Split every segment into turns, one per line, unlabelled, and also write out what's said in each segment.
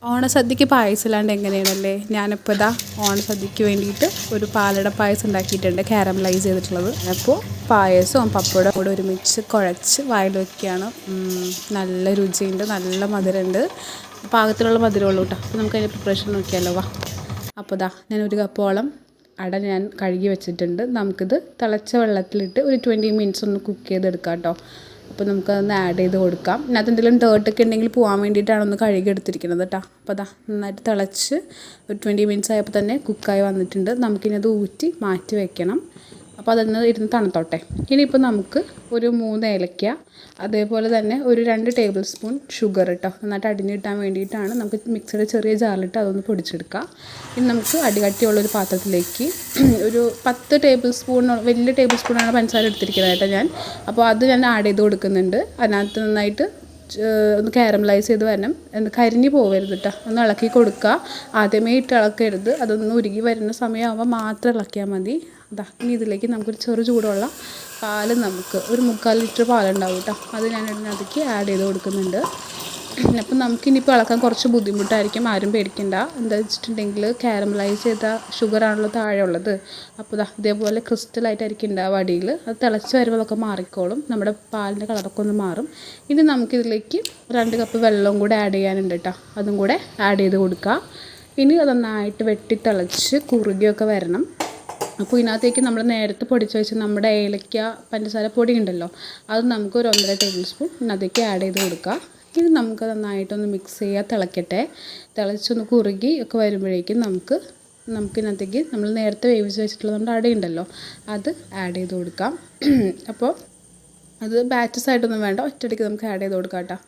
ഓണസദ്യക്ക് പായസം ഇല്ലാണ്ട് എങ്ങനെയാണല്ലേ. ഞാനിപ്പോൾ ഇതാ ഓണസദ്യക്ക് വേണ്ടിയിട്ട് ഒരു പാലട പായസം ഉണ്ടാക്കിയിട്ടുണ്ട്, കാരമലൈസ് ചെയ്തിട്ടുള്ളത്. അപ്പോൾ പായസവും പപ്പടവും കൂടെ ഒരുമിച്ച് കുഴച്ച് വായിൽ വയ്ക്കുകയാണ്. നല്ല രുചിയുണ്ട്, നല്ല മധുരമുണ്ട്, പാകത്തിലുള്ള മധുരമുള്ളൂ കേട്ടോ. അപ്പോൾ നമുക്ക് അതിൻ്റെ പ്രിപ്പറേഷൻ നോക്കിയാലോ. വാ. അപ്പോൾ ഇതാ ഞാൻ ഒരു കപ്പോളം അട ഞാൻ കഴുകി വെച്ചിട്ടുണ്ട്. നമുക്കിത് തിളച്ച വെള്ളത്തിലിട്ട് ഒരു 20 മിനിറ്റ്സ് ഒന്ന് കുക്ക് ചെയ്തെടുക്കാം കേട്ടോ. അപ്പോൾ നമുക്കതൊന്ന് ആഡ് ചെയ്ത് കൊടുക്കാം. ഇതിനകത്ത് എന്തെങ്കിലും ഡേർട്ടൊക്കെ ഉണ്ടെങ്കിൽ പോകാൻ വേണ്ടിയിട്ടാണ് ഒന്ന് കഴുകി എടുത്തിരിക്കുന്നത് കേട്ടോ. അപ്പോൾ അതാ നന്നായിട്ട് തിളച്ച് ഒരു 20 മിനിറ്റ്സ് ആയപ്പോൾ തന്നെ കുക്കായി വന്നിട്ടുണ്ട്. നമുക്കിനി അത് ഊറ്റി മാറ്റി വയ്ക്കണം. അപ്പോൾ അതൊന്ന് ഇരുന്ന് തണുത്തോട്ടെ. ഇനിയിപ്പോൾ നമുക്ക് ഒരു 3 ഏലക്ക, അതേപോലെ തന്നെ ഒരു 2 ടേബിൾ സ്പൂൺ ഷുഗർ കേട്ടോ, നന്നായിട്ട് അടിഞ്ഞ് കിട്ടാൻ വേണ്ടിയിട്ടാണ്. നമുക്ക് മിക്സിയുടെ ചെറിയ ജാറിലിട്ട് അതൊന്ന് പൊടിച്ചെടുക്കാം. ഇനി നമുക്ക് അടികട്ടിയുള്ളൊരു പാത്രത്തിലേക്ക് ഒരു 10 ടേബിൾ സ്പൂൺ, വലിയ ടേബിൾ സ്പൂണാണ് പഞ്ചസാര എടുത്തിരിക്കുന്നത് കേട്ടോ ഞാൻ. അപ്പോൾ അത് ഞാൻ ആഡ് ചെയ്ത് കൊടുക്കുന്നുണ്ട്. അതിനകത്ത് നന്നായിട്ട് ഒന്ന് കാരമലൈസ് ചെയ്ത് വരണം, കരിഞ്ഞ് പോകരുത് കേട്ടോ. ഒന്ന് ഇളക്കി കൊടുക്കുക. ആദ്യമേ ഇട്ട് ഇളക്കരുത്, അതൊന്ന് ഉരുകി വരുന്ന സമയമാകുമ്പോൾ മാത്രം ഇളക്കിയാൽ മതി. ഇനി ഇതിലേക്ക് നമുക്കൊരു ചെറു ചൂടുള്ള പാല്, നമുക്ക് ഒരു 3/4 ലിറ്റർ പാലുണ്ടാവും കേട്ടോ, അത് ഞാൻ ഇതിനകത്തേക്ക് ആഡ് ചെയ്ത് കൊടുക്കുന്നുണ്ട്. അപ്പം നമുക്കിനിപ്പോൾ ഇളക്കാൻ കുറച്ച് ബുദ്ധിമുട്ടായിരിക്കും, ആരും പേടിക്കണ്ട. എന്താ വെച്ചിട്ടുണ്ടെങ്കിൽ കാരമലൈസ് ചെയ്ത ഷുഗറാണല്ലോ താഴെ ഉള്ളത്. അപ്പോൾ ഇതേപോലെ ക്രിസ്റ്റലായിട്ടായിരിക്കും ഉണ്ടാവുക അടിയിൽ. അത് തിളച്ച് വരുമ്പോൾ അതൊക്കെ മാറിക്കോളും, നമ്മുടെ പാലിൻ്റെ കളറൊക്കെ ഒന്ന് മാറും. ഇനി നമുക്കിതിലേക്ക് 2 കപ്പ് വെള്ളവും കൂടെ ആഡ് ചെയ്യാനുണ്ട് കേട്ടോ, അതും കൂടെ ആഡ് ചെയ്ത് കൊടുക്കുക. ഇനി അത് നന്നായിട്ട് വെട്ടി തിളച്ച് കുറുകിയൊക്കെ വരണം. അപ്പോൾ ഇതിനകത്തേക്ക് നമ്മൾ നേരത്തെ പൊടിച്ച് വെച്ച് നമ്മുടെ ഏലക്ക പഞ്ചസാര പൊടി ഉണ്ടല്ലോ, അത് നമുക്ക് ഒരു 1.5 ടേബിൾ സ്പൂൺ ഇതിനകത്തേക്ക് ആഡ് ചെയ്ത് കൊടുക്കുക. ഇനി നമുക്ക് നന്നായിട്ടൊന്ന് മിക്സ് ചെയ്യുക, തിളക്കട്ടെ. തിളച്ചൊന്ന് കുറുകി ഒക്കെ വരുമ്പോഴേക്കും നമുക്കിതിനകത്തേക്ക് നമ്മൾ നേരത്തെ വേവിച്ച് വെച്ചിട്ടുള്ള നമ്മുടെ അടയുണ്ടല്ലോ, അത് ആഡ് ചെയ്ത് കൊടുക്കാം. അപ്പോൾ അത് ബാച്ചസ് ആയിട്ടൊന്നും വേണ്ട, ഒറ്റയടിക്ക് നമുക്ക് ആഡ് ചെയ്ത് കൊടുക്കാം കേട്ടോ.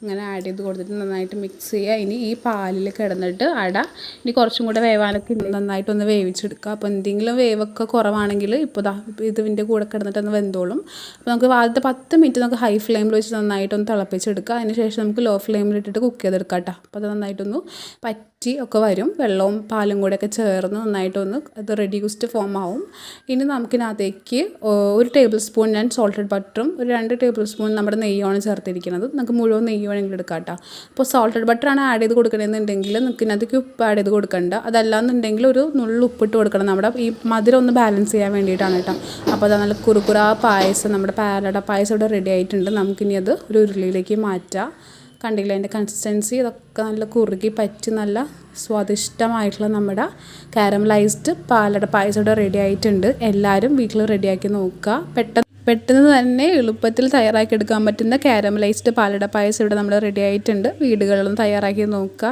അങ്ങനെ ആഡ് ചെയ്ത് കൊടുത്തിട്ട് നന്നായിട്ട് മിക്സ് ചെയ്യുക. ഇനി ഈ പാലിൽ കിടന്നിട്ട് അട ഇനി കുറച്ചും കൂടെ വേവാനൊക്കെ നന്നായിട്ടൊന്ന് വേവിച്ചെടുക്കുക. അപ്പോൾ എന്തെങ്കിലും വേവൊക്കെ കുറവാണെങ്കിൽ ഇപ്പോൾ ഇതിൻ്റെ കൂടെ കിടന്നിട്ടൊന്ന് വെന്തോളും. അപ്പോൾ നമുക്ക് ആദ്യത്തെ 10 മിനിറ്റ് നമുക്ക് ഹൈ ഫ്ലെയിമിൽ വെച്ച് നന്നായിട്ടൊന്ന് തിളപ്പിച്ചെടുക്കുക. അതിന് ശേഷം നമുക്ക് ലോ ഫ്ലെയിമിലിട്ടിട്ട് കുക്ക് ചെയ്തെടുക്കാം കേട്ടോ. അപ്പോൾ അത് നന്നായിട്ടൊന്ന് പറ്റി ഒക്കെ വരും, വെള്ളവും പാലും കൂടെയൊക്കെ ചേർന്ന് നന്നായിട്ടൊന്ന് അത് റെഡ്യൂസ്ഡ് ഫോം ആവും. ഇനി നമുക്കിനകത്തേക്ക് ഒരു ടേബിൾ സ്പൂൺ ഞാൻ സോൾട്ടഡ് ബട്ടറും ഒരു 2 ടേബിൾ സ്പൂൺ നമ്മുടെ നെയ്യാണ് ചേർത്തിരിക്കുന്നത്. നമുക്ക് മുഴുവൻ നെയ്യ് വേണമെങ്കിൽ എടുക്കാം കേട്ടോ. അപ്പോൾ സോൾട്ടഡ് ബട്ടറാണ് ആഡ് ചെയ്ത് കൊടുക്കണമെന്നുണ്ടെങ്കിൽ നമുക്ക് ഇതിനകത്തേക്ക് ഉപ്പ് ആഡ് ചെയ്ത് കൊടുക്കണ്ട. അതല്ലാന്നുണ്ടെങ്കിൽ ഒരു നുള്ളു ഉപ്പിട്ട് കൊടുക്കണം, നമ്മുടെ ഈ മധുരം ഒന്ന് ബാലൻസ് ചെയ്യാൻ വേണ്ടിയിട്ടാണ് കേട്ടോ. അപ്പോൾ അത് നല്ല കുറുകുറ പായസം, നമ്മുടെ പാലട പായസം ഇവിടെ റെഡി ആയിട്ടുണ്ട്. നമുക്കിനി അത് ഒരു ഉരുളിയിലേക്ക് മാറ്റാം. കണ്ടില്ല അതിൻ്റെ കൺസിസ്റ്റൻസി, ഇതൊക്കെ നല്ല കുറുകി പറ്റി നല്ല സ്വാദിഷ്ടമായിട്ടുള്ള നമ്മുടെ കാരമലൈസ്ഡ് പാലട പായസം ഇവിടെ റെഡി ആയിട്ടുണ്ട്. എല്ലാവരും വീട്ടിൽ റെഡിയാക്കി നോക്കുക. പെട്ടെന്ന് തന്നെ എളുപ്പത്തിൽ തയ്യാറാക്കി എടുക്കാൻ പറ്റുന്ന കാരമലൈസ്ഡ് പാലട പായസം ഇവിടെ നമ്മൾ റെഡി ആയിട്ടുണ്ട്. വീടുകളിലും തയ്യാറാക്കി നോക്കുക.